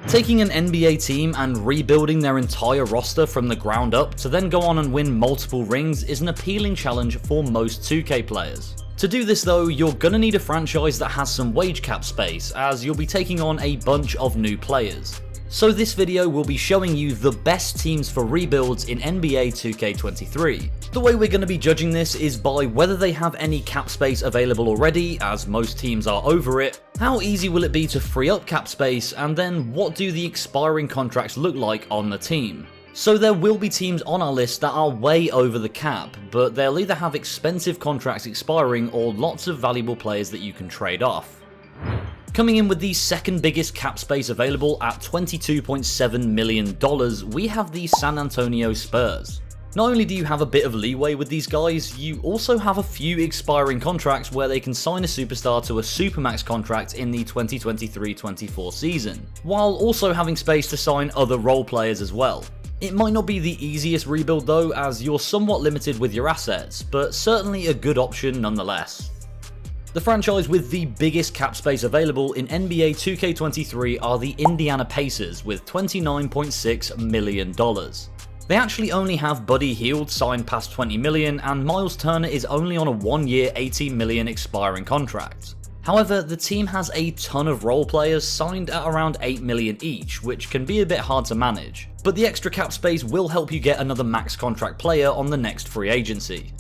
Taking an NBA team and rebuilding their entire roster from the ground up to then go on and win multiple rings is an appealing challenge for most 2K players. To do this though, you're gonna need a franchise that has some wage cap space, as you'll be taking on a bunch of new players. So this video will be showing you the best teams for rebuilds in NBA 2K23. The way we're going to be judging this is by whether they have any cap space available already, as most teams are over it, how easy will it be to free up cap space, and then what do the expiring contracts look like on the team. So there will be teams on our list that are way over the cap, but they'll either have expensive contracts expiring or lots of valuable players that you can trade off. Coming in with the second biggest cap space available at $22.7 million, we have the San Antonio Spurs. Not only do you have a bit of leeway with these guys, you also have a few expiring contracts where they can sign a superstar to a supermax contract in the 2023-24 season, while also having space to sign other role players as well. It might not be the easiest rebuild though, as you're somewhat limited with your assets, but certainly a good option nonetheless. The franchise with the biggest cap space available in NBA 2K23 are the Indiana Pacers with $29.6 million. They actually only have Buddy Hield signed past $20 million, and Miles Turner is only on a 1-year $18 million expiring contract. However, the team has a ton of role players signed at around $8 million each, which can be a bit hard to manage, but the extra cap space will help you get another max contract player on the next free agency.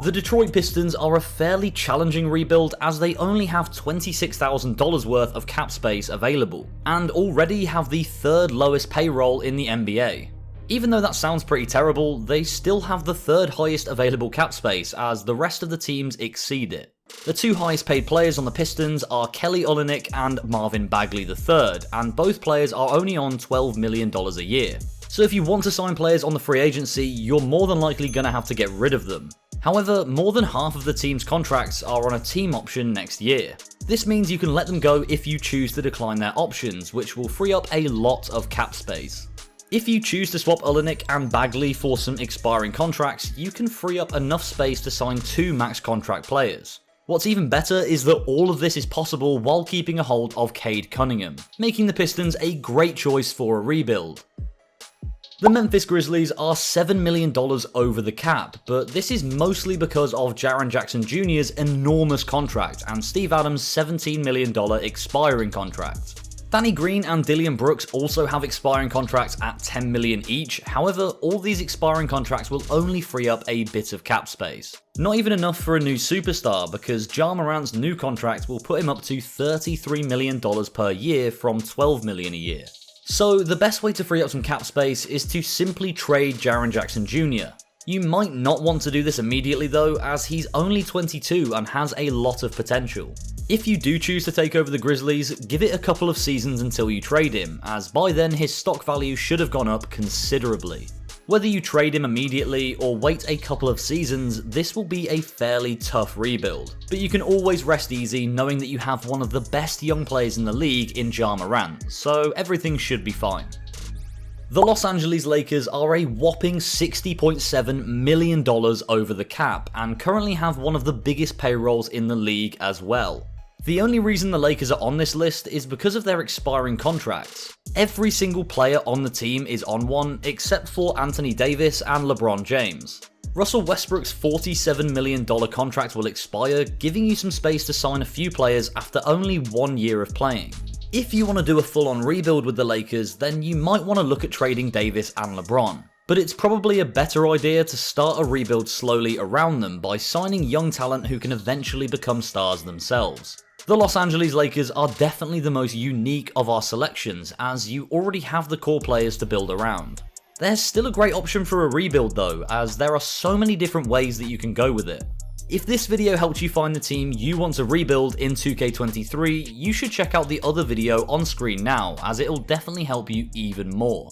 The Detroit Pistons are a fairly challenging rebuild, as they only have $26,000 worth of cap space available, and already have the third lowest payroll in the NBA. Even though that sounds pretty terrible, they still have the third highest available cap space, as the rest of the teams exceed it. The two highest paid players on the Pistons are Kelly Olynyk and Marvin Bagley III, and both players are only on $12 million a year. So if you want to sign players on the free agency, you're more than likely going to have to get rid of them. However, more than half of the team's contracts are on a team option next year. This means you can let them go if you choose to decline their options, which will free up a lot of cap space. If you choose to swap Olynyk and Bagley for some expiring contracts, you can free up enough space to sign 2 max contract players. What's even better is that all of this is possible while keeping a hold of Cade Cunningham, making the Pistons a great choice for a rebuild. The Memphis Grizzlies are $7 million over the cap, but this is mostly because of Jaren Jackson Jr.'s enormous contract and Steve Adams' $17 million expiring contract. Danny Green and Dillon Brooks also have expiring contracts at $10 million each, however, all these expiring contracts will only free up a bit of cap space. Not even enough for a new superstar, because Ja Morant's new contract will put him up to $33 million per year from $12 million a year. So the best way to free up some cap space is to simply trade Jaren Jackson Jr. You might not want to do this immediately though, as he's only 22 and has a lot of potential. If you do choose to take over the Grizzlies, give it a couple of seasons until you trade him, as by then his stock value should have gone up considerably. Whether you trade him immediately or wait a couple of seasons, this will be a fairly tough rebuild, but you can always rest easy knowing that you have one of the best young players in the league in Ja Morant, so everything should be fine. The Los Angeles Lakers are a whopping $60.7 million over the cap, and currently have one of the biggest payrolls in the league as well. The only reason the Lakers are on this list is because of their expiring contracts. Every single player on the team is on one, except for Anthony Davis and LeBron James. Russell Westbrook's $47 million contract will expire, giving you some space to sign a few players after only 1 year of playing. If you want to do a full-on rebuild with the Lakers, then you might want to look at trading Davis and LeBron. But it's probably a better idea to start a rebuild slowly around them by signing young talent who can eventually become stars themselves. The Los Angeles Lakers are definitely the most unique of our selections, as you already have the core players to build around. There's still a great option for a rebuild though, as there are so many different ways that you can go with it. If this video helped you find the team you want to rebuild in 2K23, you should check out the other video on screen now, as it'll definitely help you even more.